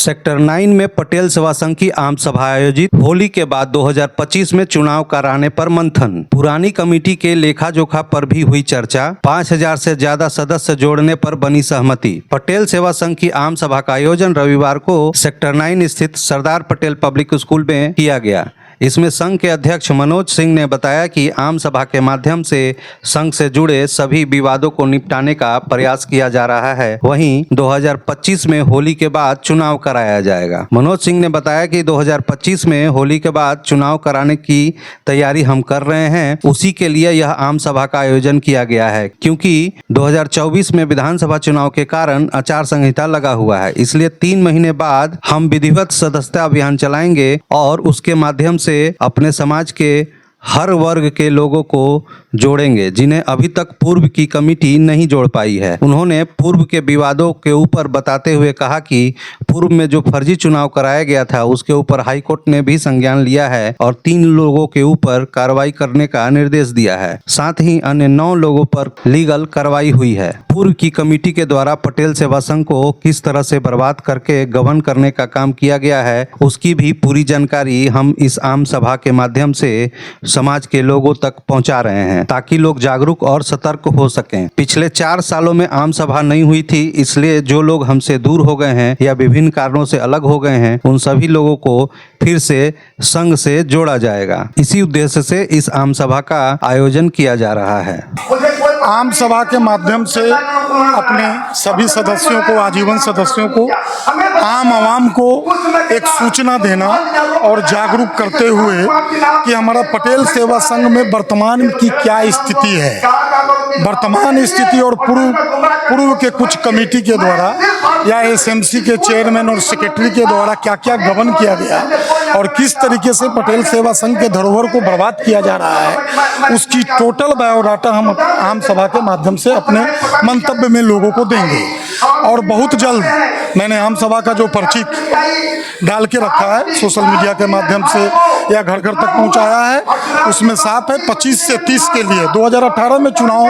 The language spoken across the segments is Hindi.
सेक्टर 9 में पटेल सेवा संघ की आम सभा आयोजित। होली के बाद 2025 में चुनाव कराने पर मंथन। पुरानी कमेटी के लेखा जोखा पर भी हुई चर्चा। 5000 से ज्यादा सदस्य जोड़ने पर बनी सहमति। पटेल सेवा संघ की आम सभा का आयोजन रविवार को सेक्टर 9 स्थित सरदार पटेल पब्लिक स्कूल में किया गया। इसमें संघ के अध्यक्ष मनोज सिंह ने बताया कि आम सभा के माध्यम से संघ से जुड़े सभी विवादों को निपटाने का प्रयास किया जा रहा है। वहीं 2025 में होली के बाद चुनाव कराया जाएगा। मनोज सिंह ने बताया कि 2025 में होली के बाद चुनाव कराने की तैयारी हम कर रहे हैं। उसी के लिए यह आम सभा का आयोजन किया गया है, क्योंकि 2024 में विधानसभा चुनाव के कारण आचार संहिता लगा हुआ है। इसलिए 3 महीने बाद हम विधिवत सदस्यता अभियान चलाएंगे और उसके माध्यम से अपने समाज के हर वर्ग के लोगों को जोड़ेंगे, जिन्हें अभी तक पूर्व की कमेटी नहीं जोड़ पाई है। उन्होंने पूर्व के विवादों के ऊपर बताते हुए कहा कि पूर्व में जो फर्जी चुनाव कराया गया था उसके ऊपर हाईकोर्ट ने भी संज्ञान लिया है और 3 लोगों के ऊपर कार्रवाई करने का निर्देश दिया है। साथ ही अन्य 9 लोगों पर लीगल कार्रवाई हुई है। पूर्व की कमेटी के द्वारा पटेल सेवा संघ को किस तरह से बर्बाद करके गबन करने का काम किया गया है, उसकी भी पूरी जानकारी हम इस आम सभा के माध्यम से समाज के लोगों तक पहुंचा रहे हैं, ताकि लोग जागरूक और सतर्क हो सकें। पिछले 4 सालों में आम सभा नहीं हुई थी, इसलिए जो लोग हमसे दूर हो गए हैं या विभिन्न कारणों से अलग हो गए हैं, उन सभी लोगों को फिर से संघ से जोड़ा जाएगा। इसी उद्देश्य से इस आम सभा का आयोजन किया जा रहा है। आम सभा के माध्यम से अपने सभी सदस्यों को, आजीवन सदस्यों को, आम आवाम को एक सूचना देना और जागरूक करते हुए कि हमारा पटेल सेवा संघ में वर्तमान की क्या स्थिति है, वर्तमान स्थिति और पूर्व के कुछ कमेटी के द्वारा या एसएमसी के चेयरमैन और सेक्रेटरी के द्वारा क्या क्या गबन किया गया और किस तरीके से पटेल सेवा संघ के धरोहर को बर्बाद किया जा रहा है, उसकी टोटल बायोडाटा हम आम सभा के माध्यम से अपने मंतव्य में लोगों को देंगे। और बहुत जल्द मैंने आम सभा का जो पर्ची डाल के रखा है सोशल मीडिया के माध्यम से या घर घर तक पहुंचाया है, उसमें साफ है 25 से 30 के लिए 2018 में चुनाव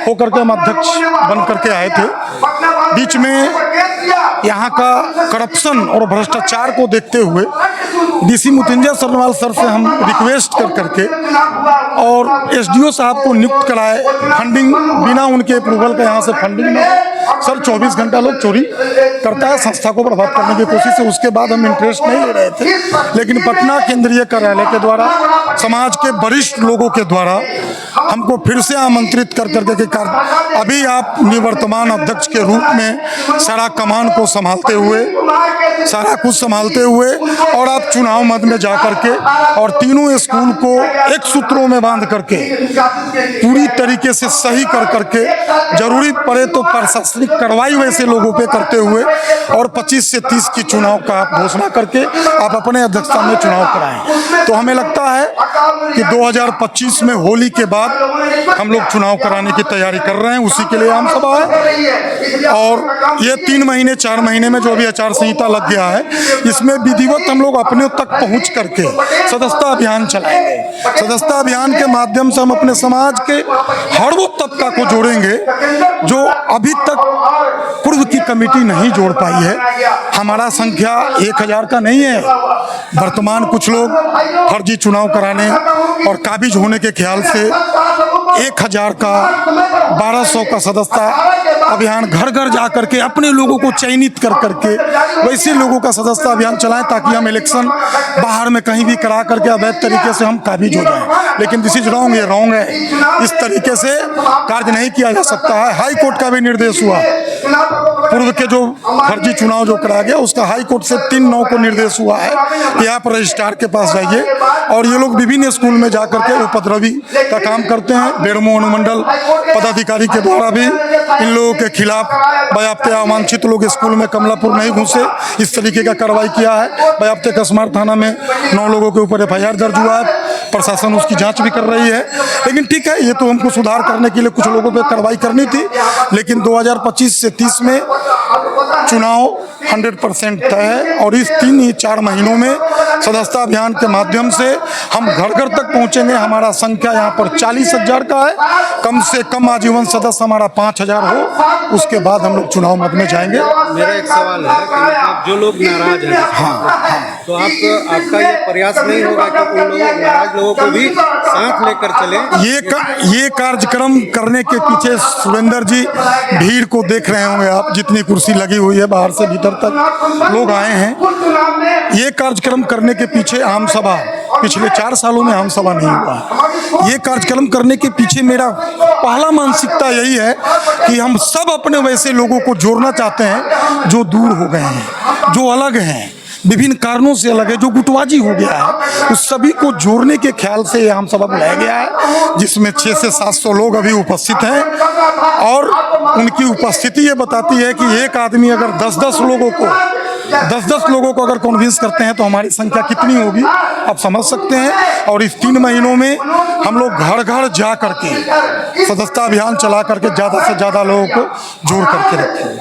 होकर के हम अध्यक्ष बन करके आए थे। बीच में यहाँ का करप्शन और भ्रष्टाचार को देखते हुए डीसी मुतंजय सरनवाल सर से हम रिक्वेस्ट कर करके और एसडीओ साहब को नियुक्त कराए। फंडिंग बिना उनके अप्रूवल का यहाँ से फंडिंग में सर 24 घंटा लोग चोरी करता है, संस्था को बर्बाद करने की कोशिश है। उसके बाद हम इंटरेस्ट नहीं ले रहे थे, लेकिन पटना केंद्रीय कार्यालय के द्वारा समाज के वरिष्ठ लोगों के द्वारा हमको फिर से आमंत्रित कर करके अभी आप निवर्तमान अध्यक्ष के रूप में सारा कमान को संभालते हुए, सारा कुछ संभालते हुए और आप चुनाव मद में जा करके और तीनों स्कूल को एक सूत्रों में बांध करके पूरी तरीके से सही कर करके जरूरी पड़े तो प्रशासनिक कार्रवाई वैसे लोगों पे करते हुए और 25 से 30 की चुनाव का घोषणा करके आप अपने अध्यक्षता में चुनाव कराएं। तो हमें लगता है कि 2025 में होली के बाद हम लोग चुनाव कराने की तैयारी कर रहे हैं। उसी के लिए आम सभा है और ये 3 महीने 4 महीने में जो भी आचार संहिता लग गया है, इसमें विधिवत हम लोग अपने तक पहुंच करके सदस्यता अभियान चलाएंगे। सदस्यता अभियान के माध्यम से हम अपने समाज के हर वो तबका को जोड़ेंगे जो अभी तक पूर्व की कमेटी नहीं जोड़ पाई है। हमारा संख्या 1000 का नहीं है। वर्तमान कुछ लोग फर्जी चुनाव कराने और काबिज होने के ख्याल से 1000 का 1200 का सदस्यता अभियान घर घर जा करके अपने लोगों को चयनित कर करके वैसे लोगों का सदस्यता अभियान चलाएं, ताकि हम इलेक्शन बाहर में कहीं भी करा करके अवैध तरीके से हम काबिज हो जाएं। लेकिन दिस इज रॉन्ग, ये रॉन्ग है। इस तरीके से कार्य नहीं किया जा सकता है। हाई कोर्ट का भी निर्देश हुआ, पूर्व के जो फर्जी चुनाव जो कराया गया उसका हाई कोर्ट से 3/9 को निर्देश हुआ है कि आप रजिस्ट्रार के पास जाइए। और ये लोग विभिन्न स्कूल में जाकर के उपद्रवी का काम करते हैं। बेरमो अनुमंडल पदाधिकारी के द्वारा भी इन लोगों के खिलाफ बायाप्ते अवांछित लोग स्कूल में कमलापुर नहीं घुसे, इस तरीके का कार्रवाई किया है। बायाप्ते कसमार थाना में 9 लोगों के ऊपर FIR दर्ज हुआ है। प्रशासन उसकी जांच भी कर रही है। लेकिन ठीक है, ये तो हमको सुधार करने के लिए कुछ लोगों पर कार्रवाई करनी थी, लेकिन 2025 से 30 में चुनाव 100% तय है और इस 3-4 महीनों में सदस्यता अभियान के माध्यम से हम घर घर तक पहुंचेंगे। हमारा संख्या यहाँ पर 40,000 का है, कम से कम आजीवन सदस्य हमारा 5,000 हो, उसके बाद हम लोग चुनाव मत में जाएंगे। मेरा एक सवाल है कि मतलब जो लोग नाराज हैं, तो आपका ये प्रयास नहीं होगा कि उन लोगों नाराज लोगों को भी साथ लेकर चलें? ये कार्यक्रम करने के पीछे सुरेंद्र जी भीड़ को देख रहे होंगे आप, जितनी कुर्सी लगी हुई है, बाहर से भीतर तक लोग आए हैं। ये कार्यक्रम करने के पीछे आम सभा, पिछले 4 सालों में आम सभा नहीं हुआ। ये कार्यक्रम करने के पीछे मेरा पहला मानसिकता यही है कि हम सब अपने वैसे लोगों को जोड़ना चाहते हैं जो दूर हो गए हैं, जो अलग हैं, विभिन्न कारणों से अलग है, जो गुटबाजी हो गया है, उस सभी को जोड़ने के ख्याल से आम सभा बुलाया गया है, जिसमें 600 से 700 लोग अभी उपस्थित हैं। और उनकी उपस्थिति ये बताती है कि एक आदमी अगर 10-10 लोगों को अगर कन्विंस करते हैं तो हमारी संख्या कितनी होगी आप समझ सकते हैं। और इस 3 महीनों में हम लोग घर घर जा करके सदस्यता अभियान चला करके ज़्यादा से ज़्यादा लोगों को जोड़ करके रखेंगे।